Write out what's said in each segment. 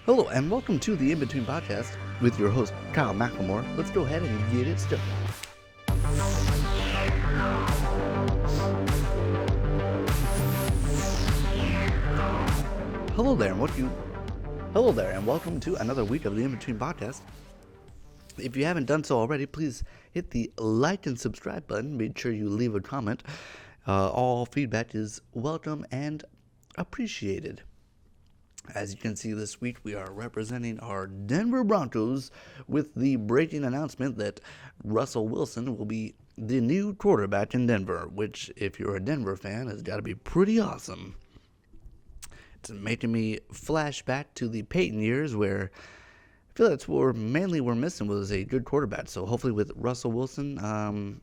Hello, and welcome to the In Between Podcast with your host, Kyle Mclemore. Let's go ahead and get it started. Hello there, and welcome to another week of the In Between Podcast. If you haven't done so already, please hit the like and subscribe button. Make sure you leave a comment. All feedback is welcome and appreciated. As you can see this week, we are representing our Denver Broncos with the breaking announcement that Russell Wilson will be the new quarterback in Denver, which, if you're a Denver fan, has got to be pretty awesome. It's making me flash back to the Peyton years where I feel that's what we're missing was a good quarterback. So hopefully with Russell Wilson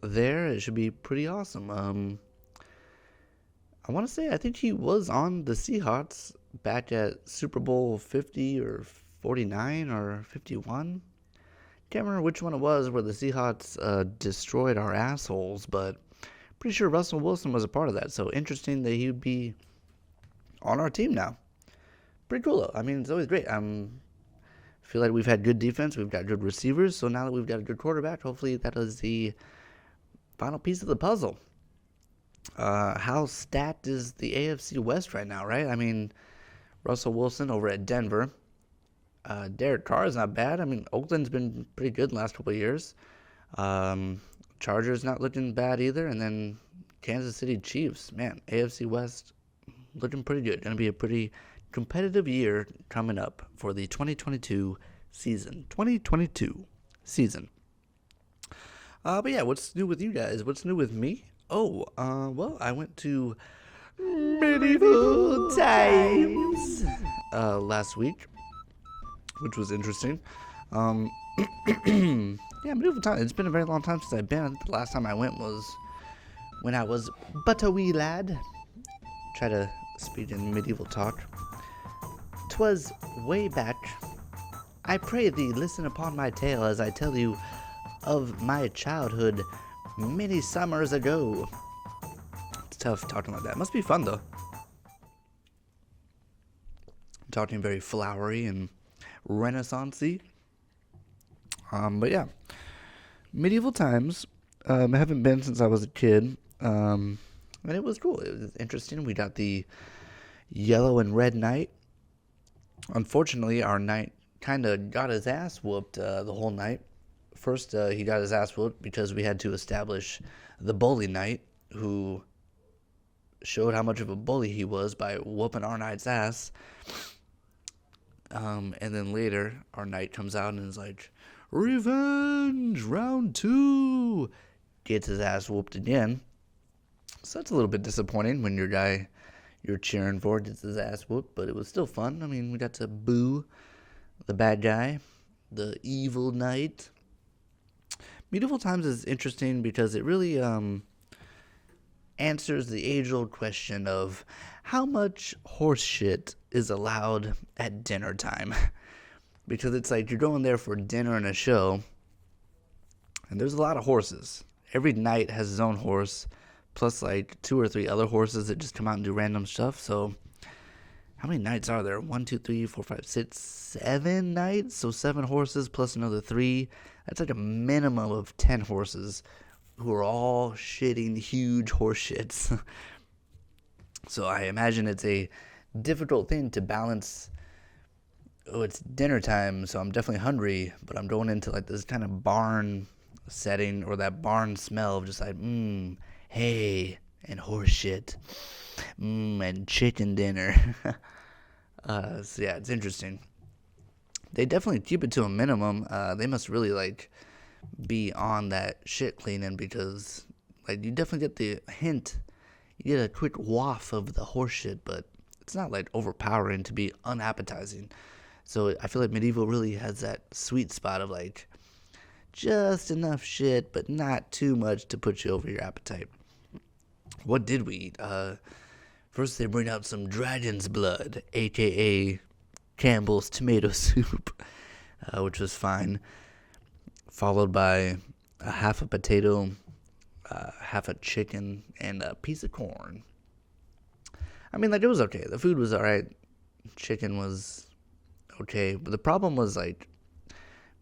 there, it should be pretty awesome. I want to say I think he was on the Seahawks back at Super Bowl 50 or 49 or 51. Can't remember which one it was where the Seahawks destroyed our assholes, but pretty sure Russell Wilson was a part of that. So interesting that he'd be on our team now. Pretty cool though. I mean, it's always great. I feel like we've had good defense. We've got good receivers. So now that we've got a good quarterback, hopefully that is the final piece of the puzzle. How stacked is the AFC West right now, right? I mean, Russell Wilson over at Denver. Derek Carr is not bad. I mean, Oakland's been pretty good the last couple of years. Chargers not looking bad either. And then Kansas City Chiefs. Man, AFC West looking pretty good. Going to be a pretty competitive year coming up for the 2022 season. But yeah, what's new with you guys? What's new with me? Well, I went to medieval times last week, which was interesting. Yeah, medieval times. It's been a very long time since I've been. I think the last time I went was when I was but a wee lad. Try to speak in medieval talk. 'Twas way back. I pray thee, listen upon my tale as I tell you of my childhood many summers ago. It's tough talking like that. Must be fun though. Talking very flowery and renaissance-y. But yeah, medieval times. I haven't been since I was a kid. And it was cool. It was interesting. We got the yellow and red knight. Unfortunately, our knight kind of got his ass whooped the whole night. First, he got his ass whooped because we had to establish the bully knight, who showed how much of a bully he was by whooping our knight's ass. And then later, our knight comes out and is like, "Revenge, round 2!" Gets his ass whooped again. So that's a little bit disappointing when your guy you're cheering for gets his ass whooped, but it was still fun. I mean, we got to boo the bad guy, the evil knight. Medieval times is interesting because it really answers the age-old question of how much horse shit is allowed at dinner time. Because it's like you're going there for dinner and a show, and there's a lot of horses. Every knight has his own horse, plus like 2 or 3 other horses that just come out and do random stuff. So how many knights are there? 1, 2, 3, 4, 5, 6, 7 knights? So 7 horses plus another 3. That's like a minimum of 10 horses who are all shitting huge horse shits. So I imagine it's a difficult thing to balance. Oh, it's dinner time, so I'm definitely hungry, but I'm going into like this kind of barn setting, or that barn smell of just like, hay and horse shit, and chicken dinner. So yeah, it's interesting. They definitely keep it to a minimum. They must really like be on that shit cleaning, because like you definitely get the hint. You get a quick waft of the horse shit, but it's not like overpowering to be unappetizing. So I feel like medieval really has that sweet spot of like just enough shit, but not too much to put you over your appetite. What did we eat? First they bring out some dragon's blood, aka Campbell's tomato soup, which was fine. Followed by a half a potato, half a chicken, and a piece of corn. I mean, like, it was okay. The food was alright. Chicken was okay. But the problem was, like,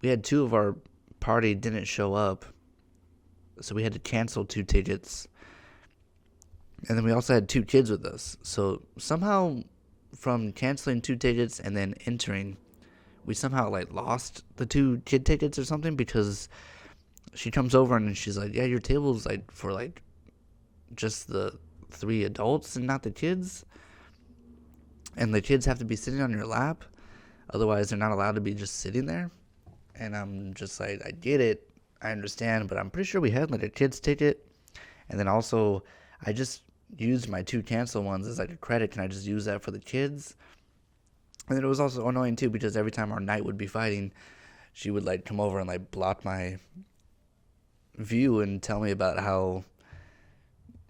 we had 2 of our party didn't show up, so we had to cancel 2 tickets. And then we also had 2 kids with us. So somehow, from canceling 2 tickets and then entering, we somehow, like, lost the 2 kid tickets or something, because she comes over and she's like, yeah, your table's, like, for, like, just the 3 adults and not the kids. And the kids have to be sitting on your lap. Otherwise, they're not allowed to be just sitting there. And I'm just like, I get it. I understand. But I'm pretty sure we had, like, a kid's ticket. And then also, I just used my 2 cancel ones as, like, a credit. Can I just use that for the kids? And then it was also annoying, too, because every time our knight would be fighting, she would, like, come over and, like, block my view and tell me about how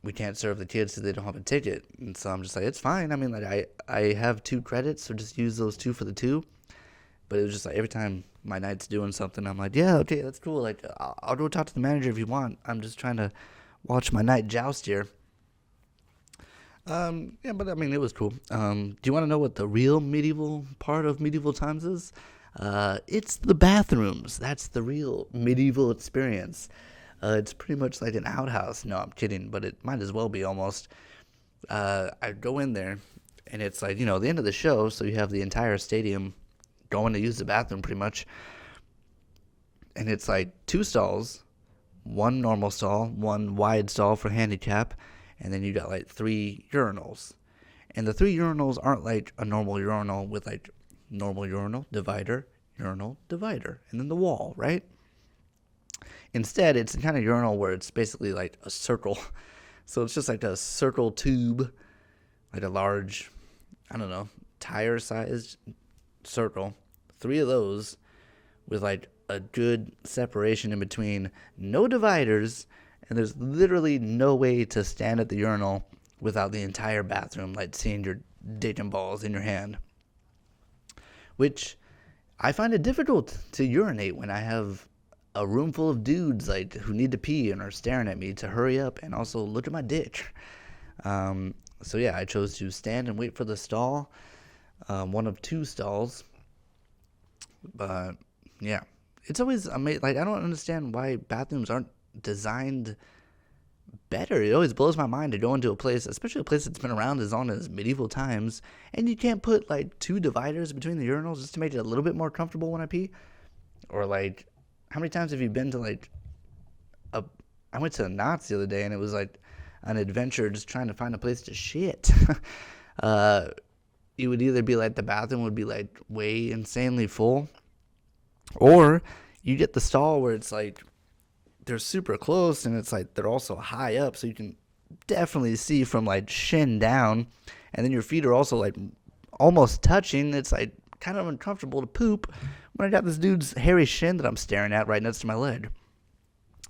we can't serve the kids so they don't have a ticket. And so I'm just like, it's fine. I mean, like, I have 2 credits, so just use those 2 for the 2. But it was just like, every time my knight's doing something, I'm like, yeah, okay, that's cool. Like, I'll go talk to the manager if you want. I'm just trying to watch my knight joust here. Yeah, but I mean, it was cool. Do you want to know what the real medieval part of medieval times is? It's the bathrooms. That's the real medieval experience. It's pretty much like an outhouse. No, I'm kidding, but it might as well be almost. I go in there, and it's like, the end of the show, so you have the entire stadium going to use the bathroom pretty much. And it's like 2 stalls, 1 normal stall, 1 wide stall for handicap, and then you got like 3 urinals. And the 3 urinals aren't like a normal urinal with like normal urinal, divider, and then the wall, right? Instead, it's the kind of urinal where it's basically like a circle. So it's just like a circle tube, like a large, tire-sized circle. 3 of those with like a good separation in between, no dividers, and there's literally no way to stand at the urinal without the entire bathroom, like, seeing your dick and balls in your hand. Which, I find it difficult to urinate when I have a room full of dudes, like, who need to pee and are staring at me to hurry up and also look at my dick. So yeah, I chose to stand and wait for the stall, one of 2 stalls. But yeah, it's always amazing. Like, I don't understand why bathrooms aren't designed better. It always blows my mind to go into a place, especially a place that's been around as long as medieval times, and you can't put like 2 dividers between the urinals just to make it a little bit more comfortable when I pee. Or like, how many times have you been to like I went to a Knott's the other day, and it was like an adventure just trying to find a place to shit. It would either be like the bathroom would be like way insanely full, or you get the stall where it's like they're super close, and it's like they're also high up, so you can definitely see from like shin down, and then your feet are also like almost touching. It's like kind of uncomfortable to poop when I got this dude's hairy shin that I'm staring at right next to my leg,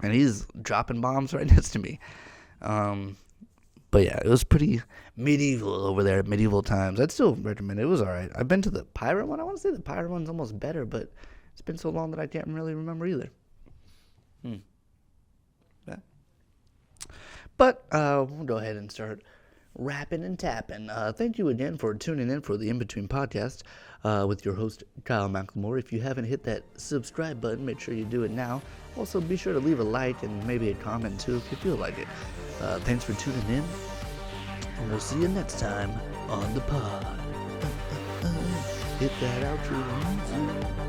and he's dropping bombs right next to me. But yeah, it was pretty medieval over there at medieval times. I'd still recommend it. It was alright. I've been to the pirate one. I want to say the pirate one's almost better, but it's been so long that I can't really remember either. Yeah. But we'll go ahead and start rapping and tapping. Thank you again for tuning in for the In Between podcast with your host, Kyle Mclemore. If you haven't hit that subscribe button, make sure you do it now. Also, be sure to leave a like and maybe a comment too if you feel like it. Thanks for tuning in, and we'll see you next time on the pod. Hit that outro music.